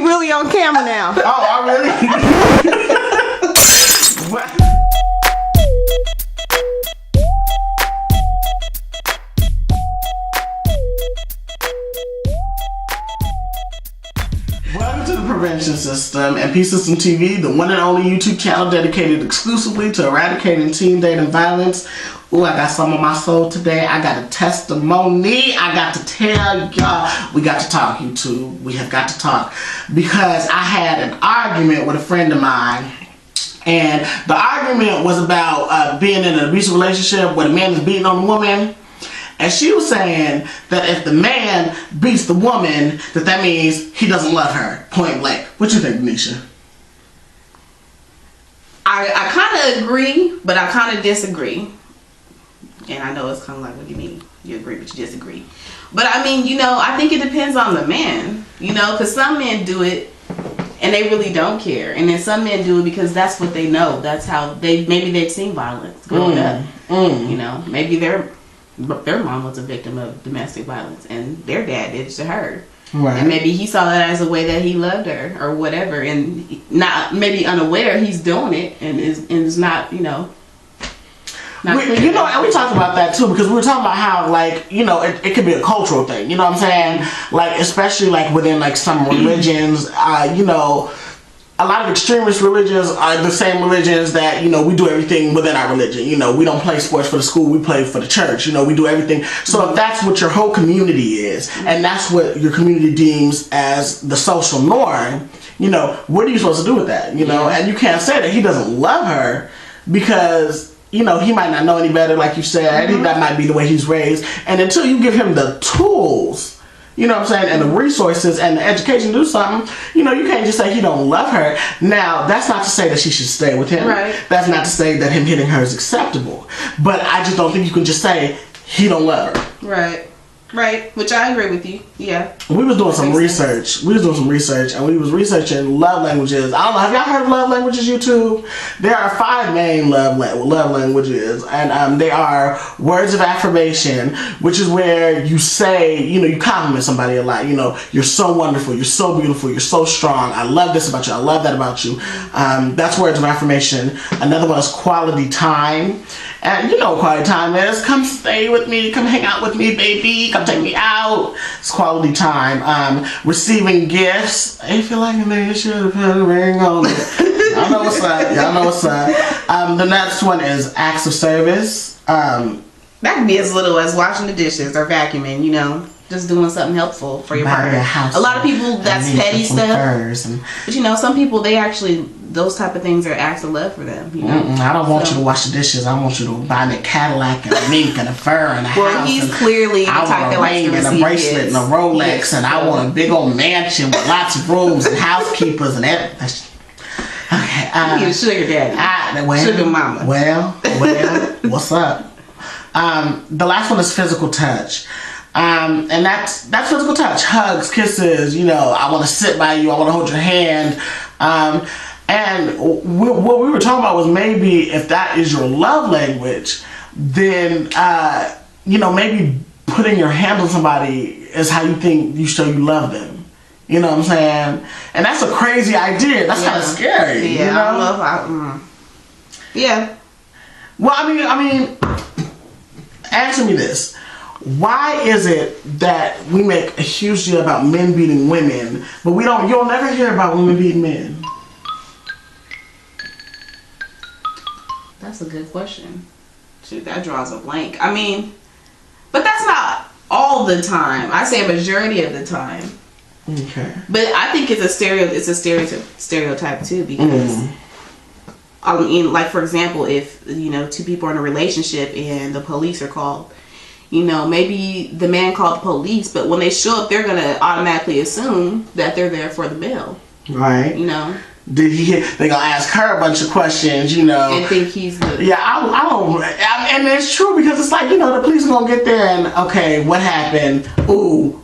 really on camera now. Oh, I really? What? Welcome to the Prevention System and Psystem TV, the one and only YouTube channel dedicated exclusively to eradicating teen dating violence. Ooh, I got some on my soul today. I got a testimony. I got to tell y'all. We got to talk, YouTube. We have got to talk. Because I had an argument with a friend of mine. And the argument was about being in an abusive relationship where the man is beating on the woman. And she was saying that if the man beats the woman, that means he doesn't love her, point blank. What you think, Nisha? I kind of agree, but I kind of disagree. And I know it's kind of like, what do you mean? You agree, but you disagree. But I mean, you know, I think it depends on the man, you know, because some men do it and they really don't care. And then some men do it because that's what they know. That's how maybe they've seen violence growing up. You know, maybe their mom was a victim of domestic violence and their dad did it to her. Right. And maybe he saw that as a way that he loved her or whatever. And not maybe unaware he's doing it and is not, you know. And we talked about that too, because we were talking about how, like, you know, it could be a cultural thing, you know what I'm saying? Like, especially like within like some religions, you know, a lot of extremist religions are the same religions that, you know, we do everything within our religion. You know, we don't play sports for the school, we play for the church. You know, we do everything. So if that's what your whole community is, and that's what your community deems as the social norm, you know, what are you supposed to do with that? You know, and you can't say that he doesn't love her because, you know, he might not know any better, like you said. That might be the way he's raised. And until you give him the tools, you know what I'm saying, and the resources and the education to do something, you know, you can't just say he don't love her. Now, that's not to say that she should stay with him. Right. That's not to say that him hitting her is acceptable. But I just don't think you can just say he don't love her. Right. Right, which I agree with you. Yeah. We was doing some research. And we was researching love languages. I don't know. Have y'all heard of love languages, YouTube? There are 5 main love languages, and they are words of affirmation, which is where you say, you know, you compliment somebody a lot. You know, you're so wonderful. You're so beautiful. You're so strong. I love this about you. I love that about you. That's words of affirmation. Another one is quality time. And you know what quality time is. Come stay with me. Come hang out with me, baby. Come take me out. It's quality time. Receiving gifts. I feel like they should have put a ring on it. Y'all know what's up. Y'all know what's up. The next one is acts of service. That can be as little as washing the dishes or vacuuming, you know. Just doing something helpful for your partner. A lot of people, that's petty stuff. But you know, some people, they actually, those type of things are acts of love for them. You know? I don't want you to wash the dishes. I want you to buy me a Cadillac and a mink and a fur and a house. Well, he's clearly the type that likes to receive and a bracelet and a Rolex, and I want a big old mansion with lots of rooms and housekeepers and everything. Okay. You need a sugar daddy. Sugar mama. Well, what's up? The last one is physical touch. And that's physical touch. Hugs, kisses, you know, I want to sit by you, I want to hold your hand. And what we were talking about was maybe if that is your love language, then, you know, maybe putting your hand on somebody is how you think you show you love them. You know what I'm saying? And that's a crazy idea. That's kind of scary. Yeah, you know? I don't know if yeah. Well, I mean, answer me this. Why is it that we make a huge deal about men beating women, but you'll never hear about women beating men? That's a good question. Shoot, that draws a blank. I mean, but that's not all the time. I say a majority of the time. Okay. But I think it's a stereotype too, because I mean, like, for example, if, you know, 2 people are in a relationship and the police are called, you know, maybe the man called the police, but when they show up, they're gonna automatically assume that they're there for the bill. Right. You know. They gonna ask her a bunch of questions, you know. And think he's the... Yeah, I don't... And it's true, because it's like, you know, the police are gonna get there and, okay, what happened? Ooh,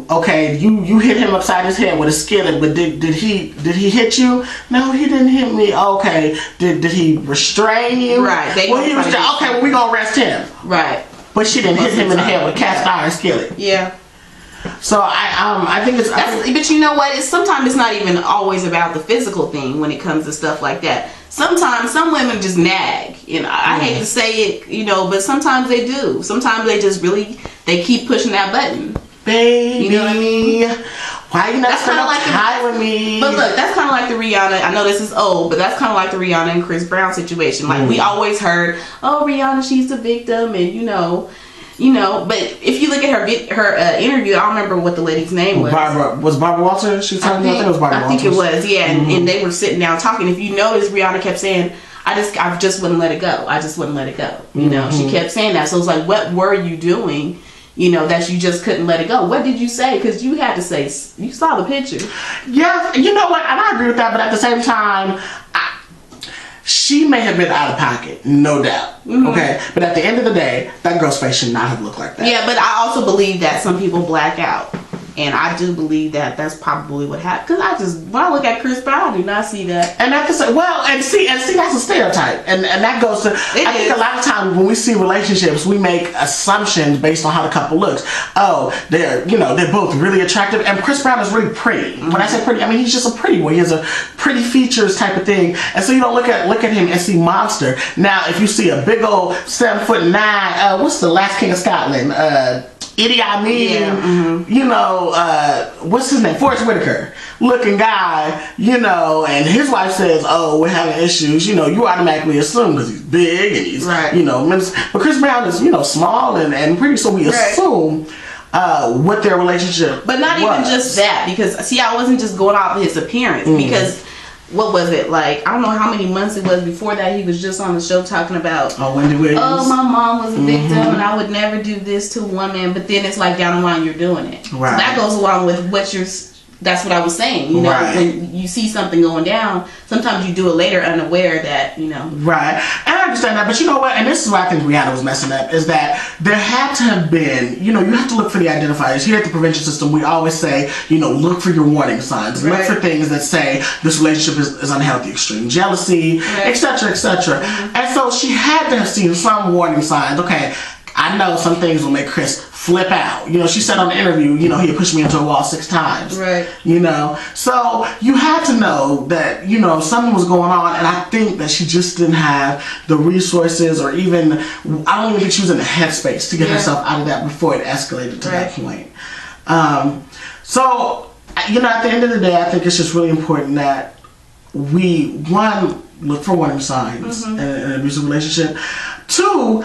okay, you hit him upside his head with a skillet, but did he hit you? No, he didn't hit me. Okay, did he restrain you? Right. Okay, well, we gonna arrest him. Right. But she didn't hit him in the head with a cast iron skillet. Yeah. So I think it's. But you know what? Sometimes it's not even always about the physical thing when it comes to stuff like that. Sometimes some women just nag. You know, I hate to say it, you know, but sometimes they do. Sometimes they just really keep pushing that button. Baby, you know what I mean? Why you not spending time with me? But look, that's kind of like the Rihanna. I know this is old, but that's kind of like the Rihanna and Chris Brown situation. Like we always heard, oh, Rihanna, she's the victim, and you know. But if you look at her interview, I don't remember what the lady's name was. Barbara Walters? She was talking about. I think it was Barbara Walters. I think it was, yeah. And they were sitting down talking. If you notice, Rihanna kept saying, I just wouldn't let it go. I just wouldn't let it go. You know, she kept saying that. So it's like, what were you doing? You know, that you just couldn't let it go. What did you say? Because you had to say, you saw the picture. Yeah, you know what? And I agree with that, but at the same time, she may have been out of pocket, no doubt. Okay? But at the end of the day, that girl's face should not have looked like that. Yeah, but I also believe that some people black out. And I do believe that that's probably what happened. Because when I look at Chris Brown, I do not see that. And I can say, and see, that's a stereotype. And that goes to, I think a lot of times when we see relationships, we make assumptions based on how the couple looks. Oh, they're both really attractive. And Chris Brown is really pretty. When I say pretty, I mean, he's just a pretty boy. He has a pretty features type of thing. And so you don't look at him and see monster. Now, if you see a big old 7'9", what's the last king of Scotland? Idi Amin, what's his name? Forrest Whitaker looking guy, and his wife says, oh, we're having issues, you automatically assume because he's big and he's, but Chris Brown is, small and pretty, so we assume what their relationship But not even just that, because, see, I wasn't just going off of his appearance, because what was it, like, I don't know how many months it was before that he was just on the show talking about, Wendy Williams. Oh, my mom was a victim and I would never do this to a woman, but then it's like down the line you're doing it. Right. So that goes along with that's what I was saying, when you see something going down, sometimes you do it later unaware that, Right. And I understand that, but you know what, and this is why I think Rihanna was messing up, is that there had to have been, you have to look for the identifiers. Here at the prevention system, we always say, look for your warning signs. Look for things that say this relationship is unhealthy, extreme jealousy, etc., etc. And so she had to have seen some warning signs. Okay, I know some things will make Chris flip out. She said on the interview, he had pushed me into a wall 6 times. Right. So you had to know that, something was going on, and I think that she just didn't have the resources, or even, I don't even think she was in the headspace to get herself out of that before it escalated to that point. So, at the end of the day, I think it's just really important that we, one, look for warning signs in an abusive relationship. 2,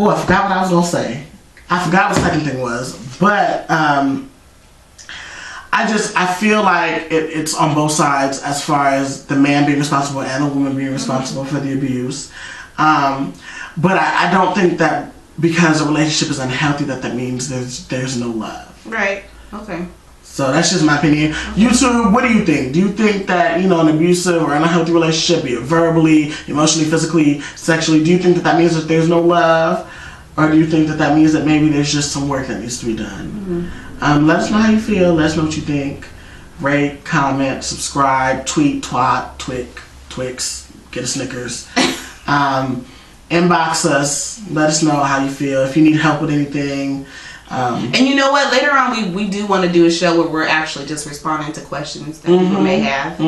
I forgot what I was going to say. I forgot what the second thing was. But I feel like it's on both sides as far as the man being responsible and the woman being responsible for the abuse. But I don't think that because a relationship is unhealthy that means there's no love. Right. Okay. So that's just my opinion. YouTube, what do you think? Do you think that, an abusive or unhealthy relationship, be it verbally, emotionally, physically, sexually, do you think that means that there's no love? Or do you think that means that maybe there's just some work that needs to be done? Let us know how you feel. Let us know what you think. Rate, comment, subscribe, tweet, twat, Twix, get a Snickers. Inbox us. Let us know how you feel. If you need help with anything. And you know what? Later on, we do want to do a show where we're actually just responding to questions that people may have.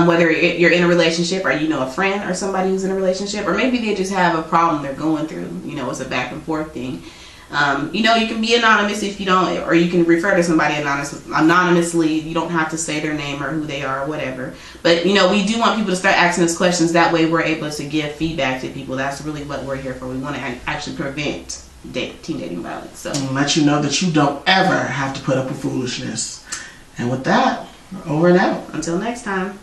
Whether you're in a relationship, or a friend or somebody who's in a relationship, or maybe they just have a problem they're going through. It's a back and forth thing. You can be anonymous if you don't, or you can refer to somebody anonymously. You don't have to say their name or who they are or whatever. But we do want people to start asking us questions. That way, we're able to give feedback to people. That's really what we're here for. We want to actually prevent teen dating violence. So let you know that you don't ever have to put up with foolishness. And with that, over and out. Until next time.